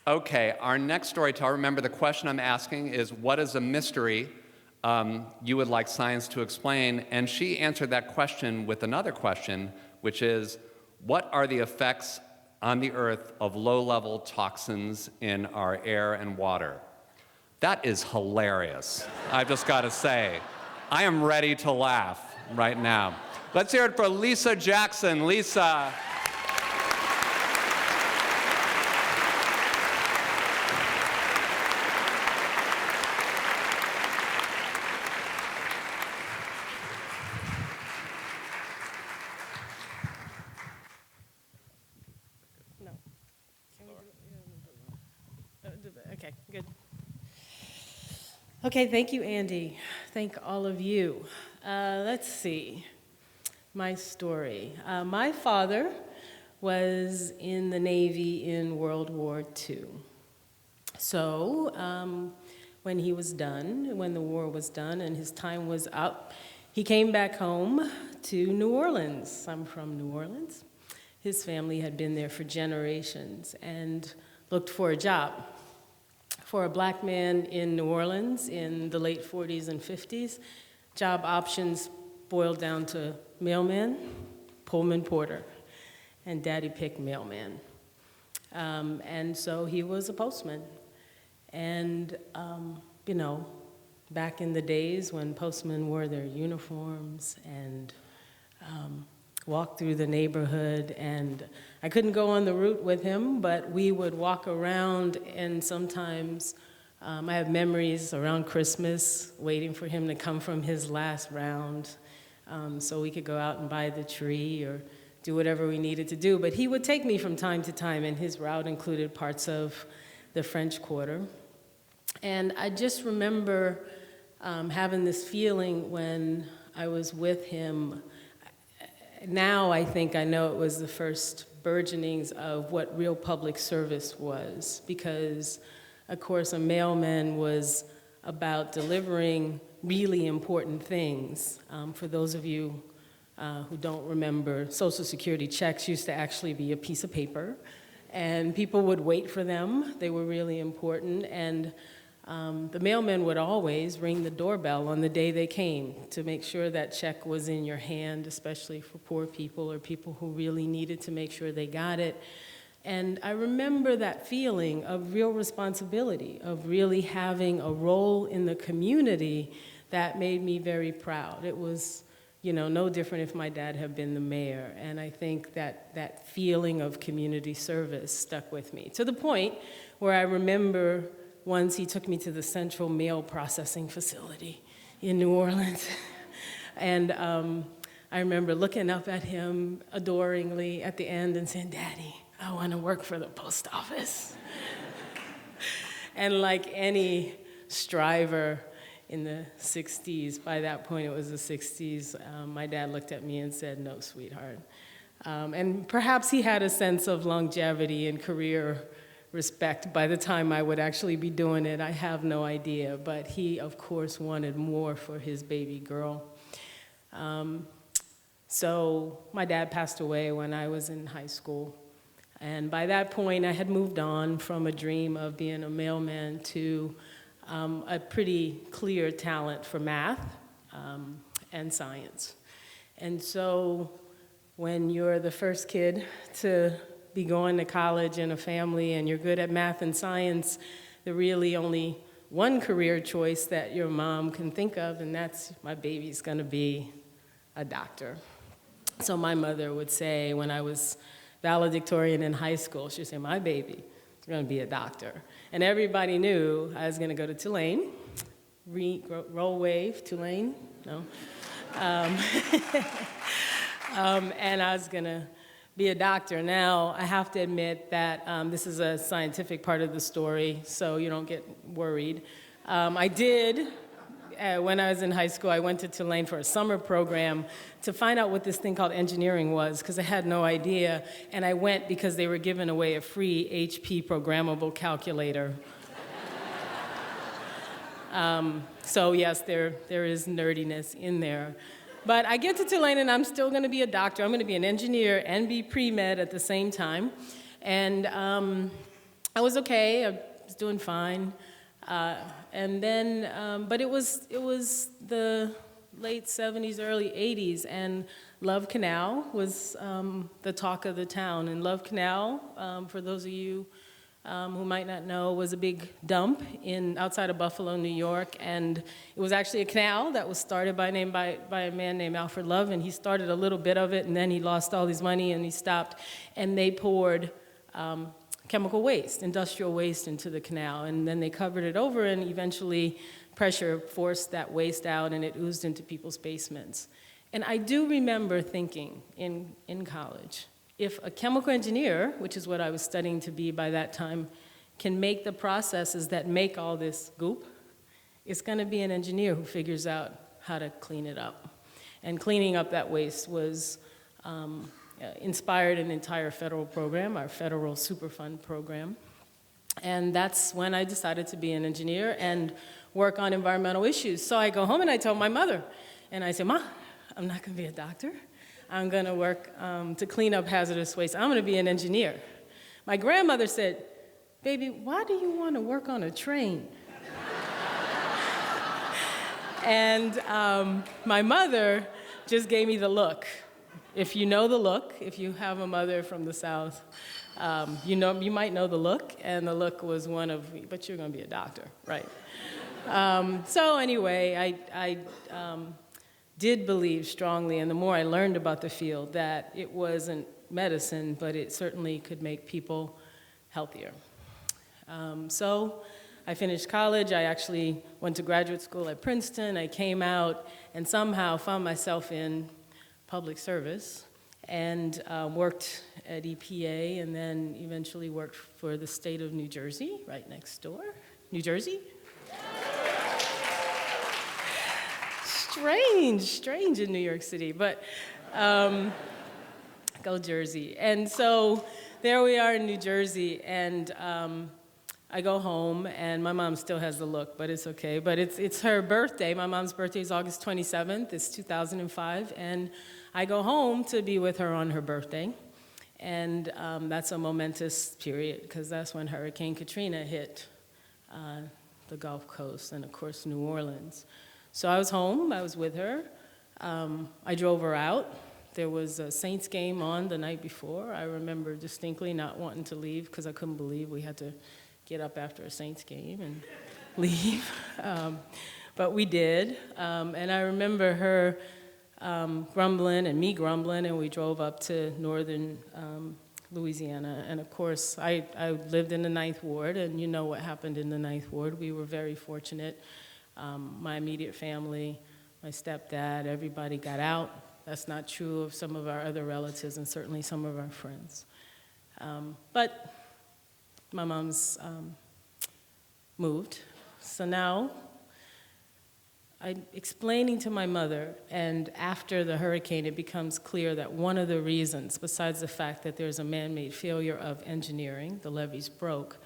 Okay, our next storyteller, remember the question I'm asking is, what is a mystery you would like science to explain? And she answered that question with another question, which is, what are the effects on the Earth of low-level toxins in our air and water? That is hilarious, I've just got to say. I am ready to laugh right now. Let's hear it for Lisa Jackson. Lisa. Okay, good. Okay, thank you, Andy. Thank all of you. Let's see, my story. My father was in the Navy in World War II. So when he was done, when the war was done and his time was up, he came back home to New Orleans. I'm from New Orleans. His family had been there for generations and looked for a job. For a black man in New Orleans in the late 40s and 50s, job options boiled down to mailman, Pullman porter, and daddy picked mailman. And so he was a postman. And, you know, back in the days when postmen wore their uniforms and walked through the neighborhood, and I couldn't go on the route with him, but we would walk around, and sometimes I have memories around Christmas waiting for him to come from his last round so we could go out and buy the tree or do whatever we needed to do. But he would take me from time to time, and his route included parts of the French Quarter. And I just remember having this feeling when I was with him. Now I think I know it was the first burgeonings of what real public service was, because, of course, a mailman was about delivering really important things. For those of you who don't remember, Social Security checks used to actually be a piece of paper, and people would wait for them. They were really important, and the mailman would always ring the doorbell on the day they came to make sure that check was in your hand, especially for poor people or people who really needed to make sure they got it. And I remember that feeling of real responsibility, of really having a role in the community that made me very proud. It was, you know, no different if my dad had been the mayor. And I think that that feeling of community service stuck with me, to the point where I remember once he took me to the Central Mail Processing Facility in New Orleans. And I remember looking up at him adoringly at the end and saying, "Daddy, I want to work for the post office." And like any striver in the 60s, by that point it was the 60s, my dad looked at me and said, "No, sweetheart." And perhaps he had a sense of longevity and career respect by the time I would actually be doing it. I have no idea, but he, of course, wanted more for his baby girl. So my dad passed away when I was in high school, and by that point I had moved on from a dream of being a mailman to a pretty clear talent for math and science. And so when you're the first kid to be going to college in a family and you're good at math and science, there really only one career choice that your mom can think of, and that's, my baby's gonna be a doctor. So my mother would say, when I was valedictorian in high school, she'd say, "My baby is gonna be a doctor." And everybody knew I was gonna go to Tulane, roll wave, Tulane, no? And I was gonna be a doctor. Now, I have to admit that this is a scientific part of the story, so you don't get worried. I did, when I was in high school, I went to Tulane for a summer program to find out what this thing called engineering was, because I had no idea, and I went because they were giving away a free HP programmable calculator. So yes, there is nerdiness in there. But I get to Tulane and I'm still gonna be a doctor. I'm gonna be an engineer and be pre-med at the same time. And I was okay. I was doing fine. And then, but it was the late 70s, early 80s, and Love Canal was the talk of the town. And Love Canal, for those of you who might not know, was a big dump outside of Buffalo, New York, and it was actually a canal that was started by a man named Alfred Love, and he started a little bit of it, and then he lost all his money, and he stopped, and they poured chemical waste, industrial waste into the canal, and then they covered it over, and eventually pressure forced that waste out, and it oozed into people's basements. And I do remember thinking in college, if a chemical engineer, which is what I was studying to be by that time, can make the processes that make all this goop, it's going to be an engineer who figures out how to clean it up. And cleaning up that waste was inspired an entire federal program, our federal Superfund program. And that's when I decided to be an engineer and work on environmental issues. So I go home and I tell my mother, and I say, Ma, I'm not going to be a doctor. I'm going to work to clean up hazardous waste. I'm going to be an engineer. My grandmother said, baby, why do you want to work on a train? And my mother just gave me the look. If you know the look, if you have a mother from the South, you might know the look, and the look was one of, but you're going to be a doctor, right? So anyway, I did believe strongly, and the more I learned about the field, that it wasn't medicine, but it certainly could make people healthier. So I finished college. I actually went to graduate school at Princeton. I came out and somehow found myself in public service and worked at EPA, and then eventually worked for the state of New Jersey, right next door. New Jersey? Strange in New York City, but go Jersey. And so there we are in New Jersey, and I go home, and my mom still has the look, but it's okay. But it's her birthday. My mom's birthday is August 27th. It's 2005, and I go home to be with her on her birthday. And that's a momentous period, because that's when Hurricane Katrina hit the Gulf Coast and, of course, New Orleans. So I was home, I was with her. I drove her out. There was a Saints game on the night before. I remember distinctly not wanting to leave because I couldn't believe we had to get up after a Saints game and leave. But we did. And I remember her grumbling and me grumbling, and we drove up to northern Louisiana. And of course, I lived in the 9th Ward, and you know what happened in the 9th Ward. We were very fortunate. My immediate family, my stepdad, everybody got out. That's not true of some of our other relatives and certainly some of our friends. But my mom's moved. So now I'm explaining to my mother, and after the hurricane, it becomes clear that one of the reasons, besides the fact that there's a man-made failure of engineering, the levees broke,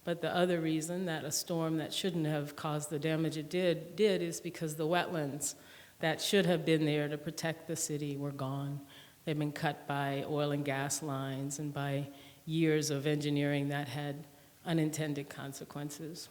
but the other reason that a storm that shouldn't have caused the damage it did is because the wetlands that should have been there to protect the city were gone. They've been cut by oil and gas lines and by years of engineering that had unintended consequences.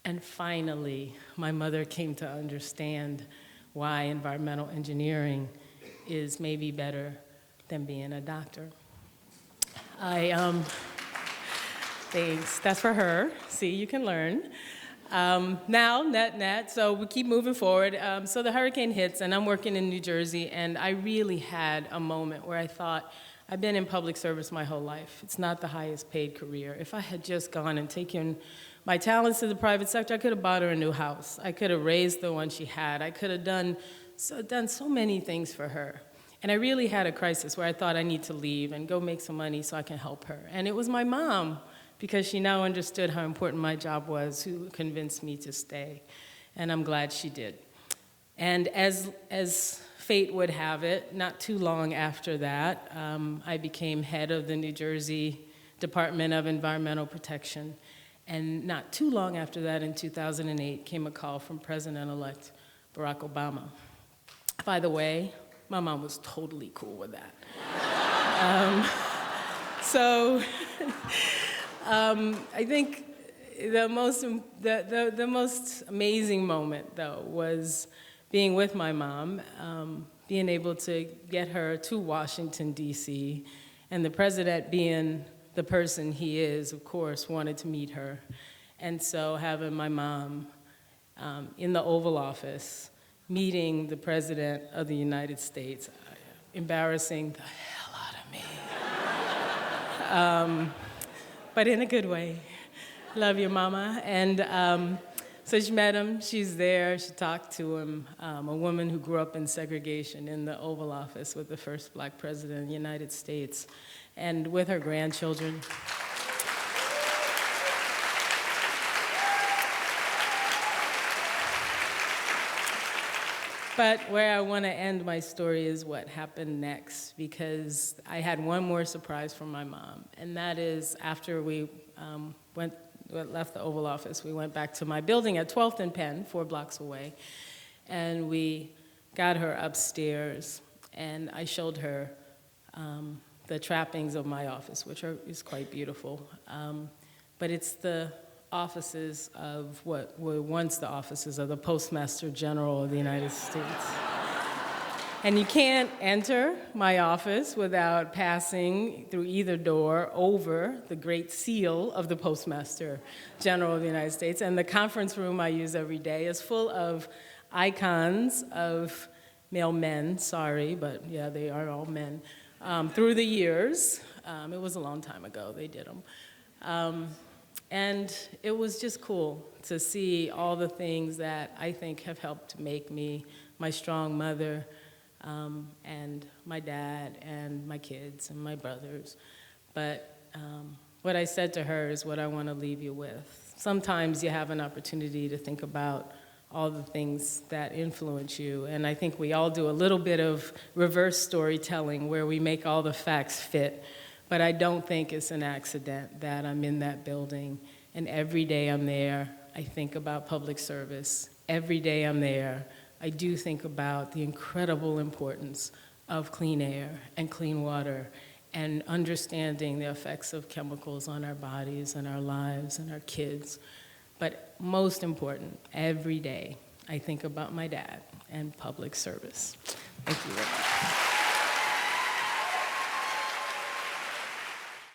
And finally, my mother came to understand why environmental engineering is maybe better than being a doctor. Thanks. That's for her. See, you can learn. Now, net, so we keep moving forward. So the hurricane hits, and I'm working in New Jersey, and I really had a moment where I thought, I've been in public service my whole life. It's not the highest paid career. If I had just gone and taken my talents to the private sector, I could have bought her a new house. I could have raised the one she had. I could have done so many things for her. And I really had a crisis where I thought I need to leave and go make some money so I can help her. And it was my mom, because she now understood how important my job was, who convinced me to stay. And I'm glad she did. And as fate would have it, not too long after that, I became head of the New Jersey Department of Environmental Protection. And not too long after that, in 2008, came a call from President-elect Barack Obama. By the way, my mom was totally cool with that. I think the most amazing moment, though, was being with my mom, being able to get her to Washington, D.C., and the president, being the person he is, of course, wanted to meet her. And so having my mom in the Oval Office, meeting the President of the United States, embarrassing the hell out of me. But in a good way. Love you, Mama. And so she met him, she's there, she talked to him, a woman who grew up in segregation in the Oval Office with the first black president of the United States, and with her grandchildren. But where I want to end my story is what happened next, because I had one more surprise from my mom, and that is after we left the Oval Office, we went back to my building at 12th and Penn, 4 blocks away, and we got her upstairs, and I showed her the trappings of my office, which is quite beautiful. But it's the offices of what were once the offices of the Postmaster General of the United States. And you can't enter my office without passing through either door over the Great Seal of the Postmaster General of the United States. And the conference room I use every day is full of icons of male men, sorry, but yeah, they are all men, through the years. It was a long time ago they did them. And it was just cool to see all the things that I think have helped to make me my strong mother, and my dad, and my kids, and my brothers. But what I said to her is what I want to leave you with. Sometimes you have an opportunity to think about all the things that influence you, and I think we all do a little bit of reverse storytelling where we make all the facts fit. But I don't think it's an accident that I'm in that building, and every day I'm there, I think about public service. Every day I'm there, I do think about the incredible importance of clean air and clean water and understanding the effects of chemicals on our bodies and our lives and our kids. But most important, every day, I think about my dad and public service. Thank you very much.